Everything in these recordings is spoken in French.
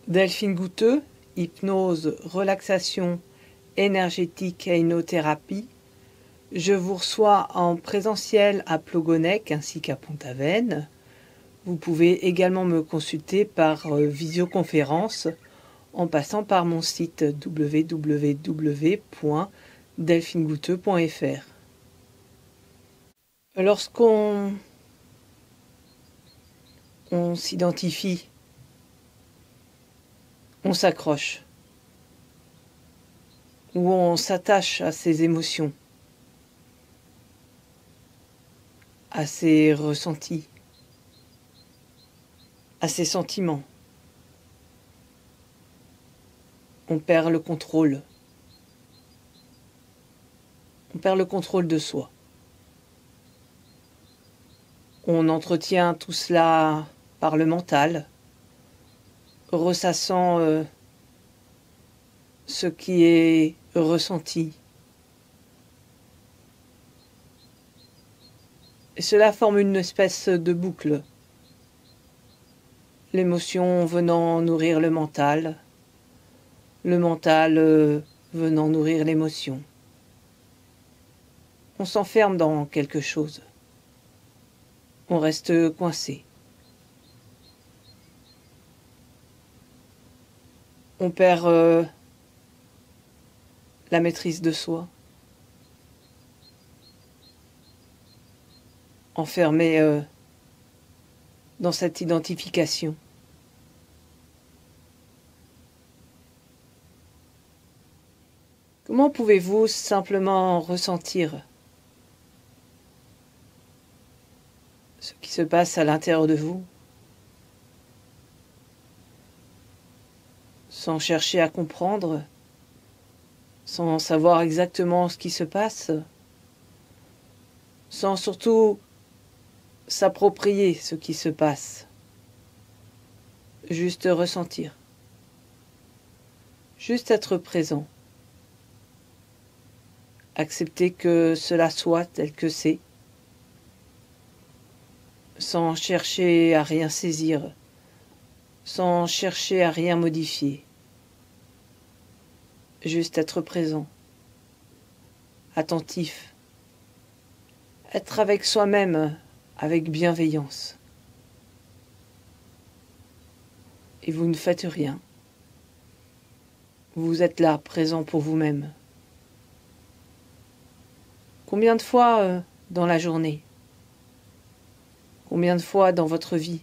Delphine Goutteux, hypnose, relaxation énergétique et hypnothérapie. Je vous reçois en présentiel à Plogonec ainsi qu'à Pont-Aven. Vous pouvez également me consulter par visioconférence en passant par mon site www.delphinegoutteux.fr. Lorsqu'on s'identifie, on s'accroche, ou on s'attache à ses émotions, à ses ressentis, à ses sentiments. On perd le contrôle. On perd le contrôle de soi. On entretient tout cela par le mental, ressassant ce qui est ressenti. Et cela forme une espèce de boucle. L'émotion venant nourrir le mental venant nourrir l'émotion. On s'enferme dans quelque chose. On reste coincé. On perd la maîtrise de soi. Enfermé dans cette identification. Comment pouvez-vous simplement ressentir ce qui se passe à l'intérieur de vous, sans chercher à comprendre, sans savoir exactement ce qui se passe, sans surtout s'approprier ce qui se passe, juste ressentir, juste être présent, accepter que cela soit tel que c'est, sans chercher à rien saisir, sans chercher à rien modifier. Juste être présent, attentif, être avec soi-même, avec bienveillance. Et vous ne faites rien. Vous êtes là, présent pour vous-même. Combien de fois dans la journée ? Combien de fois dans votre vie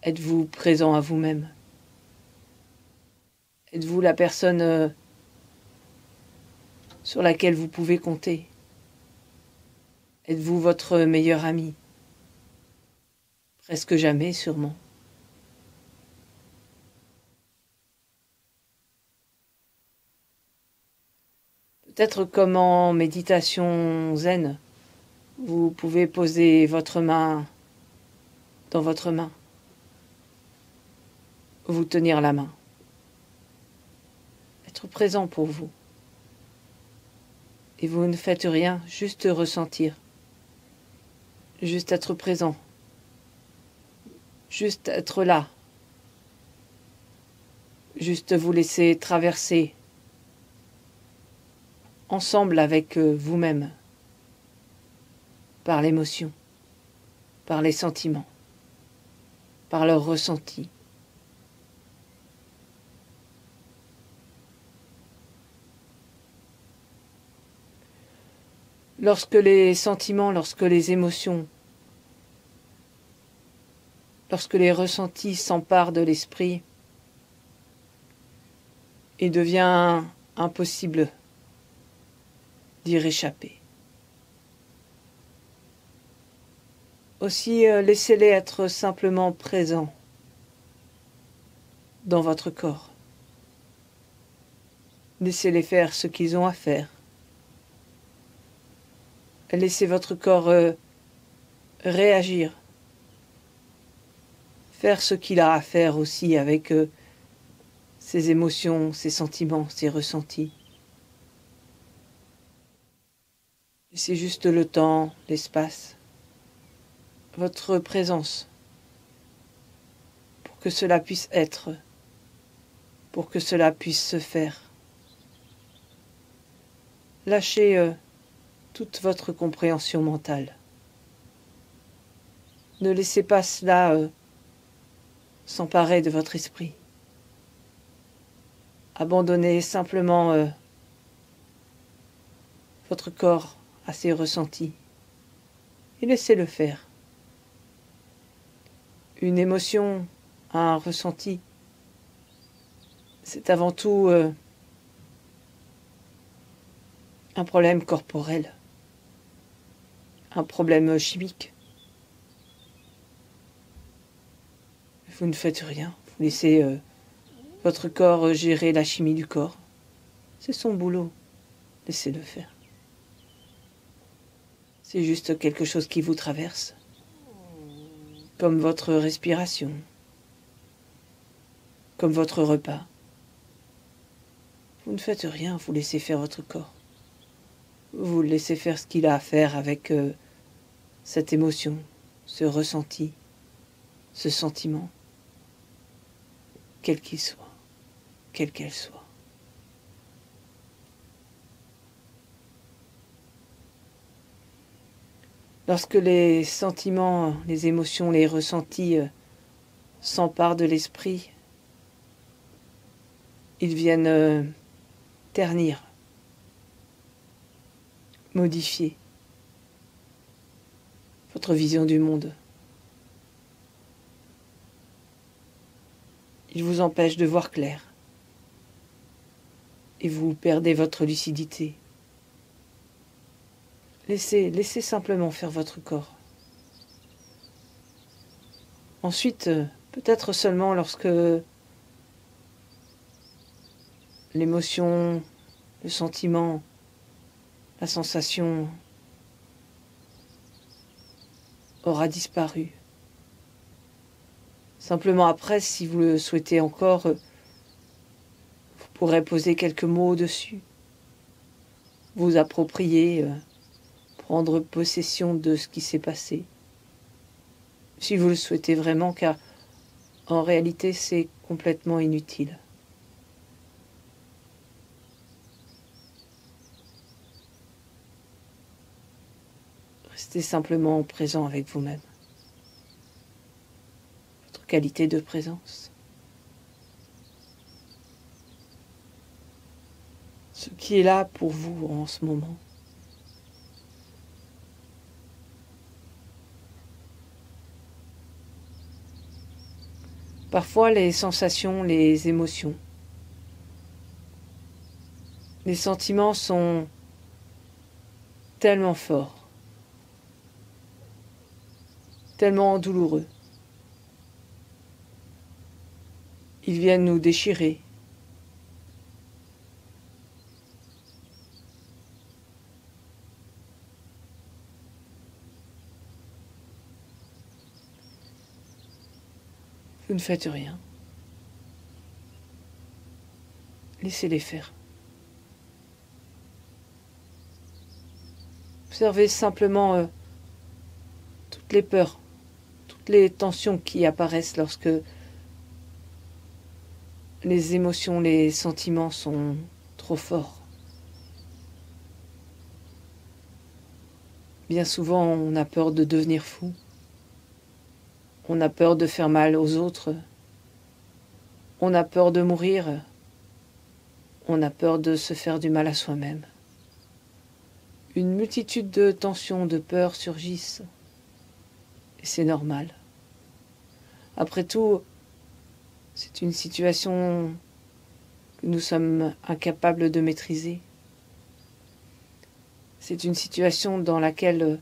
êtes-vous présent à vous-même ? Êtes-vous la personne sur laquelle vous pouvez compter ? Êtes-vous votre meilleur ami ? Presque jamais, sûrement. Peut-être comme en méditation zen, vous pouvez poser votre main dans votre main, vous tenir la main, être présent pour vous. Et vous ne faites rien, juste ressentir, juste être présent, juste être là, juste vous laisser traverser ensemble avec vous-même, par l'émotion, par les sentiments, par leurs ressentis. Lorsque les sentiments, lorsque les émotions, lorsque les ressentis s'emparent de l'esprit, il devient impossible d'y réchapper. Aussi, laissez-les être simplement présents dans votre corps. Laissez-les faire ce qu'ils ont à faire. Laissez votre corps réagir, faire ce qu'il a à faire aussi avec ses émotions, ses sentiments, ses ressentis. Laissez juste le temps, l'espace, votre présence, pour que cela puisse être, pour que cela puisse se faire. Lâchez toute votre compréhension mentale. Ne laissez pas cela s'emparer de votre esprit. Abandonnez simplement votre corps à ses ressentis et laissez-le faire. Une émotion, un ressenti, c'est avant tout un problème corporel, un problème chimique. Vous ne faites rien, vous laissez votre corps gérer la chimie du corps. C'est son boulot, laissez-le faire. C'est juste quelque chose qui vous traverse, comme votre respiration, comme votre repas. Vous ne faites rien, vous laissez faire votre corps. Vous le laissez faire ce qu'il a à faire avec cette émotion, ce ressenti, ce sentiment, quel qu'il soit, quelle qu'elle soit. Lorsque les sentiments, les émotions, les ressentis s'emparent de l'esprit, ils viennent ternir, modifier votre vision du monde. Ils vous empêchent de voir clair et vous perdez votre lucidité. Laissez simplement faire votre corps. Ensuite, peut-être seulement lorsque l'émotion, le sentiment, la sensation aura disparu. Simplement après, si vous le souhaitez encore, vous pourrez poser quelques mots dessus, vous approprier, prendre possession de ce qui s'est passé. Si vous le souhaitez vraiment, car en réalité c'est complètement inutile. Restez simplement présent avec vous-même. Votre qualité de présence. Ce qui est là pour vous en ce moment. Parfois les sensations, les émotions, les sentiments sont tellement forts, tellement douloureux. Ils viennent nous déchirer. Vous ne faites rien. Laissez-les faire. Observez simplement toutes les peurs, toutes les tensions qui apparaissent lorsque les émotions, les sentiments sont trop forts. Bien souvent, on a peur de devenir fou. On a peur de faire mal aux autres. On a peur de mourir. On a peur de se faire du mal à soi-même. Une multitude de tensions, de peurs surgissent. Et c'est normal. Après tout, c'est une situation que nous sommes incapables de maîtriser. C'est une situation dans laquelle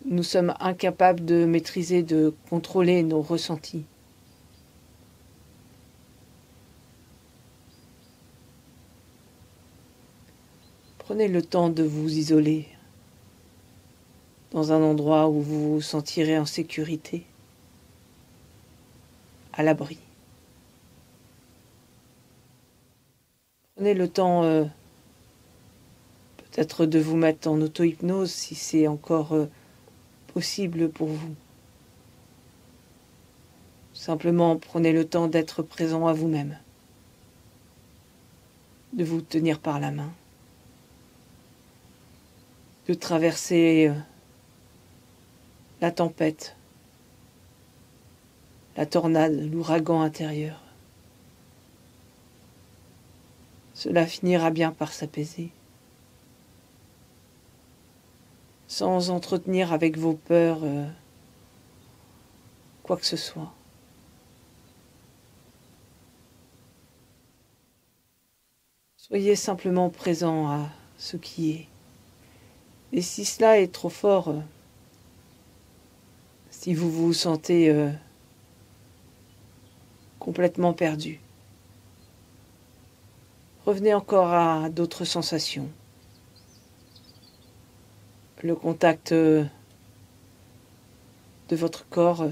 nous sommes incapables de maîtriser, de contrôler nos ressentis. Prenez le temps de vous isoler dans un endroit où vous vous sentirez en sécurité, à l'abri. Prenez le temps peut-être de vous mettre en auto-hypnose si c'est encore possible pour vous. Simplement prenez le temps d'être présent à vous-même, de vous tenir par la main, de traverser la tempête, la tornade, l'ouragan intérieur. Cela finira bien par s'apaiser, sans entretenir avec vos peurs quoi que ce soit. Soyez simplement présent à ce qui est. Et si cela est trop fort, si vous vous sentez complètement perdu, revenez encore à d'autres sensations. Le contact de votre corps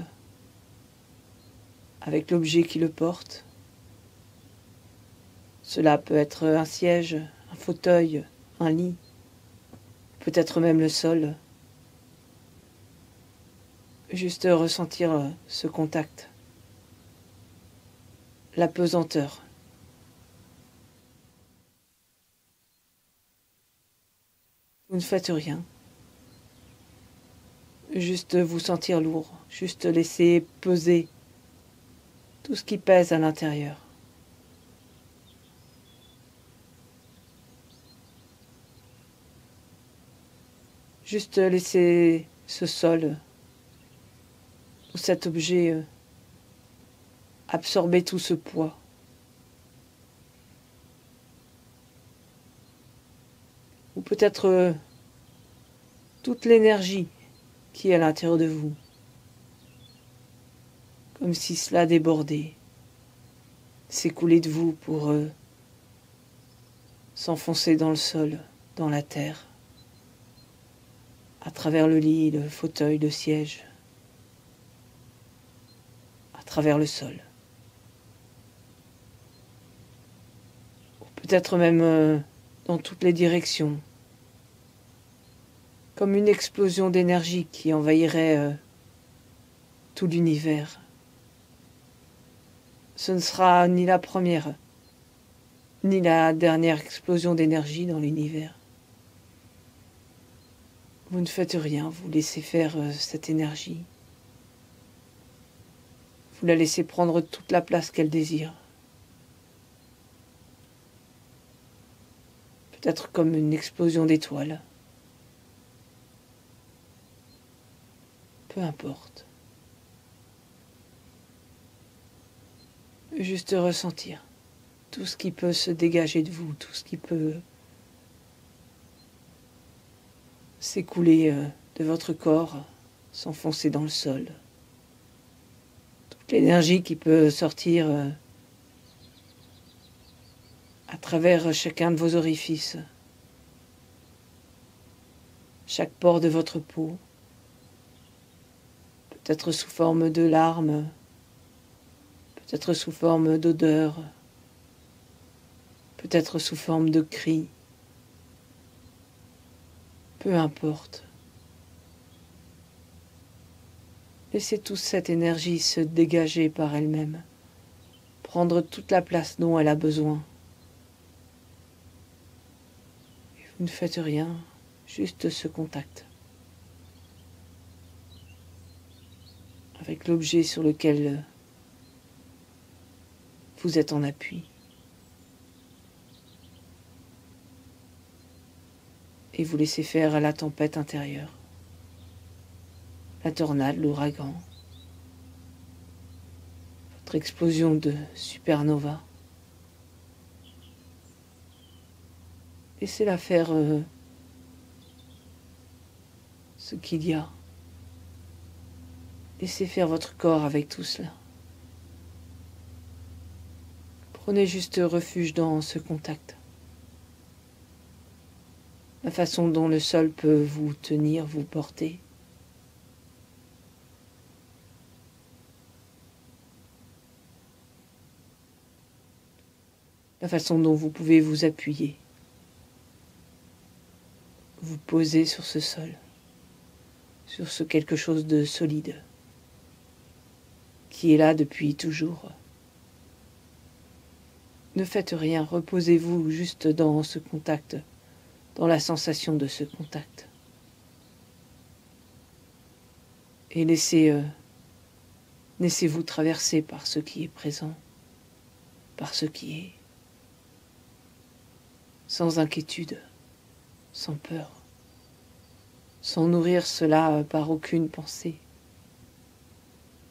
avec l'objet qui le porte. Cela peut être un siège, un fauteuil, un lit, peut-être même le sol. Juste ressentir ce contact, la pesanteur. Vous ne faites rien. Juste vous sentir lourd, juste laisser peser tout ce qui pèse à l'intérieur. Juste laisser ce sol ou cet objet absorber tout ce poids. Ou peut-être toute l'énergie qui est à l'intérieur de vous, comme si cela débordait, s'écoulait de vous pour s'enfoncer dans le sol, dans la terre, à travers le lit, le fauteuil, le siège, à travers le sol. Ou peut-être même dans toutes les directions, comme une explosion d'énergie qui envahirait tout l'univers. Ce ne sera ni la première, ni la dernière explosion d'énergie dans l'univers. Vous ne faites rien, vous laissez faire cette énergie. Vous la laissez prendre toute la place qu'elle désire. Peut-être comme une explosion d'étoiles. Peu importe. Juste ressentir tout ce qui peut se dégager de vous, tout ce qui peut s'écouler de votre corps, s'enfoncer dans le sol. Toute l'énergie qui peut sortir à travers chacun de vos orifices, chaque pore de votre peau, peut-être sous forme de larmes, peut-être sous forme d'odeurs, peut-être sous forme de cris. Peu importe. Laissez toute cette énergie se dégager par elle-même, prendre toute la place dont elle a besoin. Et vous ne faites rien, juste ce contact avec l'objet sur lequel vous êtes en appui. Et vous laissez faire la tempête intérieure, la tornade, l'ouragan, votre explosion de supernova. Laissez-la faire ce qu'il y a. Laissez faire votre corps avec tout cela. Prenez juste refuge dans ce contact. La façon dont le sol peut vous tenir, vous porter. La façon dont vous pouvez vous appuyer, vous poser sur ce sol, sur ce quelque chose de solide, qui est là depuis toujours. Ne faites rien, reposez-vous juste dans ce contact, dans la sensation de ce contact. Et laissez-vous traverser par ce qui est présent, par ce qui est, sans inquiétude, sans peur, sans nourrir cela par aucune pensée.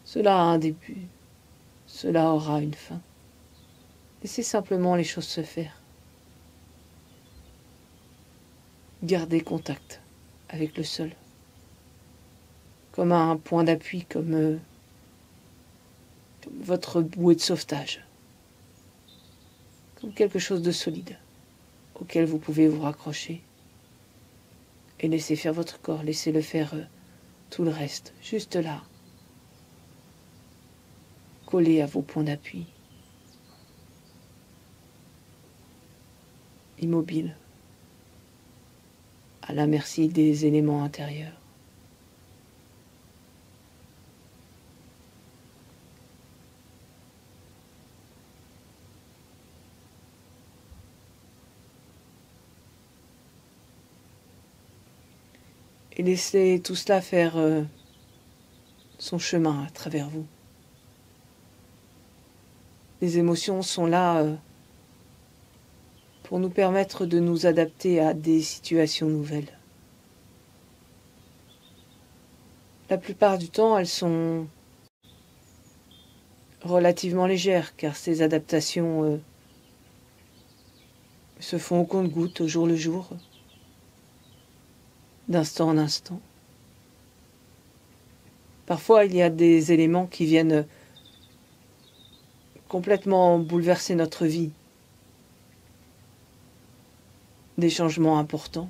Cela a un début, cela aura une fin. Laissez simplement les choses se faire. Gardez contact avec le sol, comme un point d'appui, comme votre bouée de sauvetage, comme quelque chose de solide auquel vous pouvez vous raccrocher et laisser faire votre corps, laissez-le faire tout le reste, juste là, collé à vos points d'appui, immobile, à la merci des éléments intérieurs. Et laissez tout cela faire son chemin à travers vous. Les émotions sont là pour nous permettre de nous adapter à des situations nouvelles. La plupart du temps, elles sont relativement légères, car ces adaptations se font au compte-gouttes, au jour le jour, d'instant en instant. Parfois, il y a des éléments qui viennent complètement bouleverser notre vie, des changements importants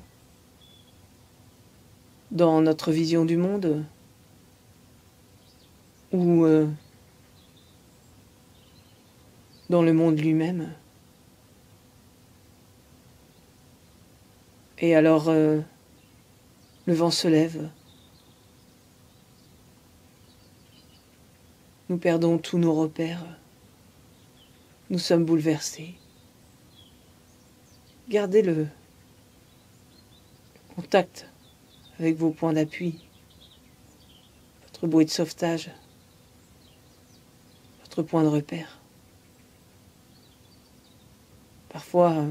dans notre vision du monde ou dans le monde lui-même. Et alors, le vent se lève. Nous perdons tous nos repères. Nous sommes bouleversés. Gardez le contact avec vos points d'appui, votre bouée de sauvetage, votre point de repère. Parfois,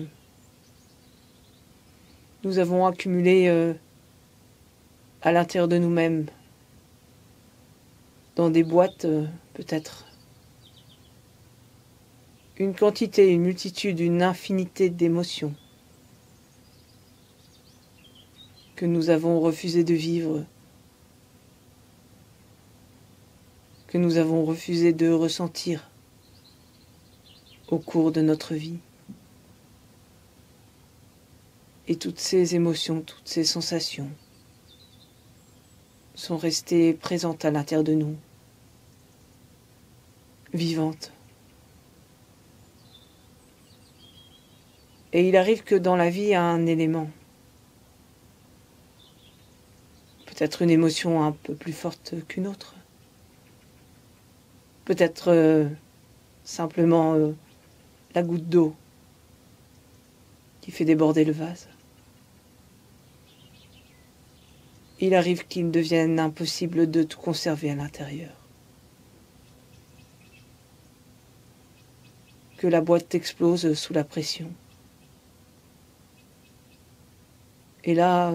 nous avons accumulé à l'intérieur de nous-mêmes, dans des boîtes peut-être, une quantité, une multitude, une infinité d'émotions que nous avons refusé de vivre, que nous avons refusé de ressentir au cours de notre vie. Et toutes ces émotions, toutes ces sensations sont restées présentes à l'intérieur de nous, vivantes. Et il arrive que dans la vie, il y a un élément, peut-être une émotion un peu plus forte qu'une autre, peut-être simplement la goutte d'eau qui fait déborder le vase. Il arrive qu'il devienne impossible de tout conserver à l'intérieur. Que la boîte explose sous la pression. Et là,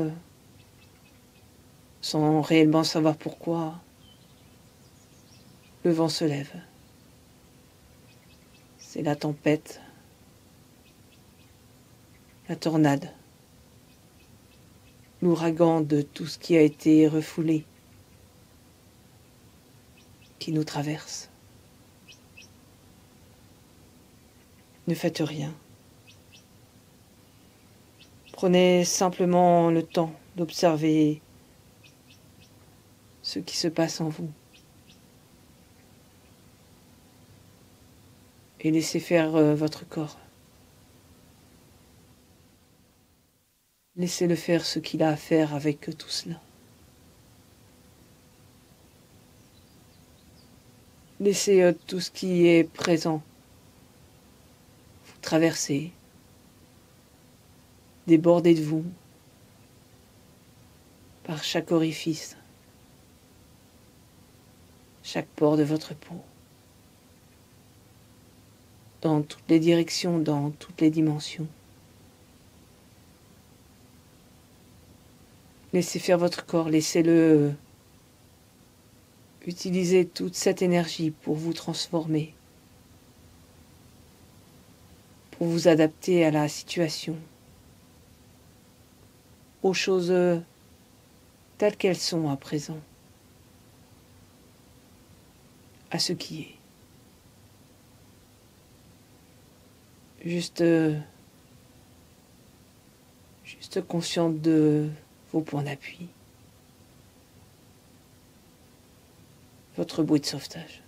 sans réellement savoir pourquoi, le vent se lève. C'est la tempête, la tornade, l'ouragan de tout ce qui a été refoulé, qui nous traverse. Ne faites rien. Prenez simplement le temps d'observer ce qui se passe en vous. Et laissez faire votre corps. Laissez-le faire ce qu'il a à faire avec tout cela. Laissez tout ce qui est présent vous traverser, déborder de vous par chaque orifice, chaque pore de votre peau, dans toutes les directions, dans toutes les dimensions. Laissez faire votre corps, laissez-le utiliser toute cette énergie pour vous transformer, pour vous adapter à la situation, aux choses telles qu'elles sont à présent, à ce qui est. Juste consciente de vos points d'appui, votre bruit de sauvetage.